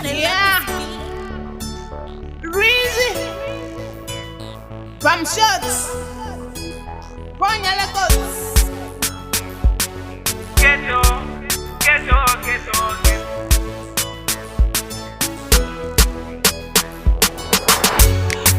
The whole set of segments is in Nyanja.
Yeah. Reezy. From shots. Ponya la coats. Ghetto.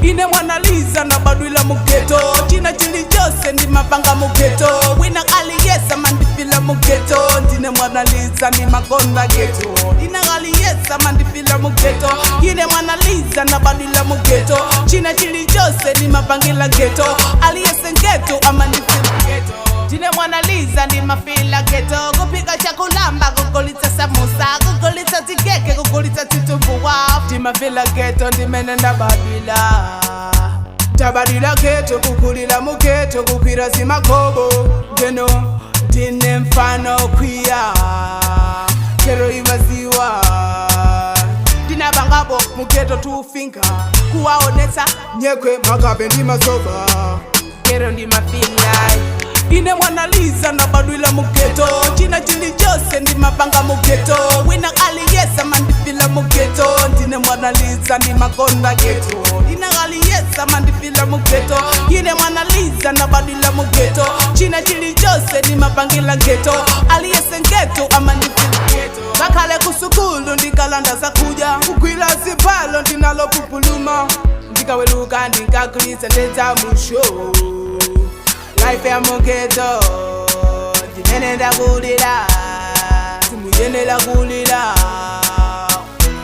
Ine mwanaliza na badwila mugeto China chili jose ndi mapanga mugeto Wina kali yesa mandipila mugeto Ndine mwanaliza ni makonda geto Ina kali yesa mandipila mugeto Ine mwanaliza na badwila mugeto China chili jose ndi mapangila geto Ali yese geto ama ndipila geto Ndine mwanaliza ndi mafila geto Kupika chakulamba kukulita samusa Kukulita tikeke kukulita titumbuwa Ndima fila geto ndimene na badwila Tabadila geto kukulila mugeto Kukira zimakobo Geno ndine mfano kwia Kero imaziwa Dina bangabo mugeto tufinga Kuwaonesa nyekwe magabe ndima soba Kero ndima fila Ine mwanaliza na badwila mugeto China chili jose ndi mapanga mugeto Wina kali yesa mandipila mugeto Ndine mwanaliza ni makonda geto Ina kali yesa mandipila mugeto Ine mwanaliza na badwila mugeto China chili jose ndi mapangila geto Ali yese geto ama ndipila geto Kakale kusukulu ndikalanda za kuja Kukwila zipalo ndinalo pupuluma Ndikaweluka ndikakulisa ndeza musho Life ya mugeto Jimene da gulira Simujene la gulira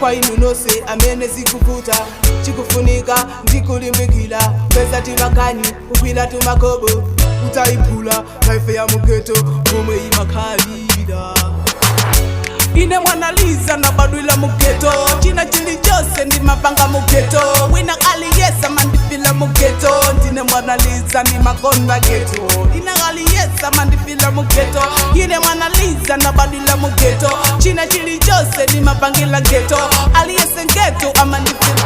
Kwa inu nose amene zikufuta Chikufunika ndikulimbikila Pesa timakanyi kukwila tumakobo Utaipula Life ya mugeto Mome imakalira Ine mwanaliza na badwila mugeto China chili jose ndi mapanga mugeto Wina kali yesa mandipila mugeto Ndine mwanaliza ni makonda geto Ina kali yesa mandipila mugeto Ine mwanaliza na badwila mugeto China chili jose ndi mapangila geto Ali yese geto ama ndipila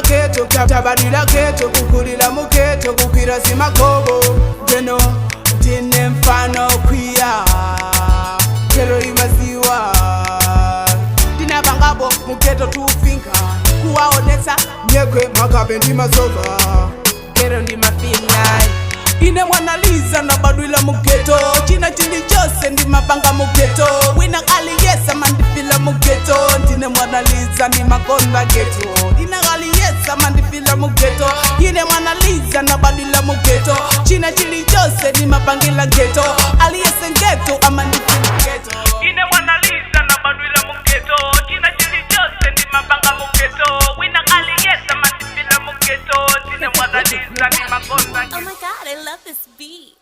geto Tabadila geto kukulila mugeto Kukira zimakobo Geno ndine mfano kwia Kero imaziwa Dina bangabo mugeto tufinga Kuwaonesa nyekwe magabe ndima soba Kero ndima feel Ine mwanaliza na badwila mugeto China chili jose ndi mapanga mugeto Wina kali yesa mandipila mugeto Ndine mwanaliza ni makonda geto Ina kali yesa mandipila mugeto Ine mwanaliza na badwila mugeto China chili jose ndi mapangila geto Ali yese geto ama ndipila geto Ine mwanaliza na badwila mugeto China chili jose ndi mapanga mugeto Wina kali yesa mandipila mugeto Ndine mwanaliza ni makonda Oh my God, I love this beat.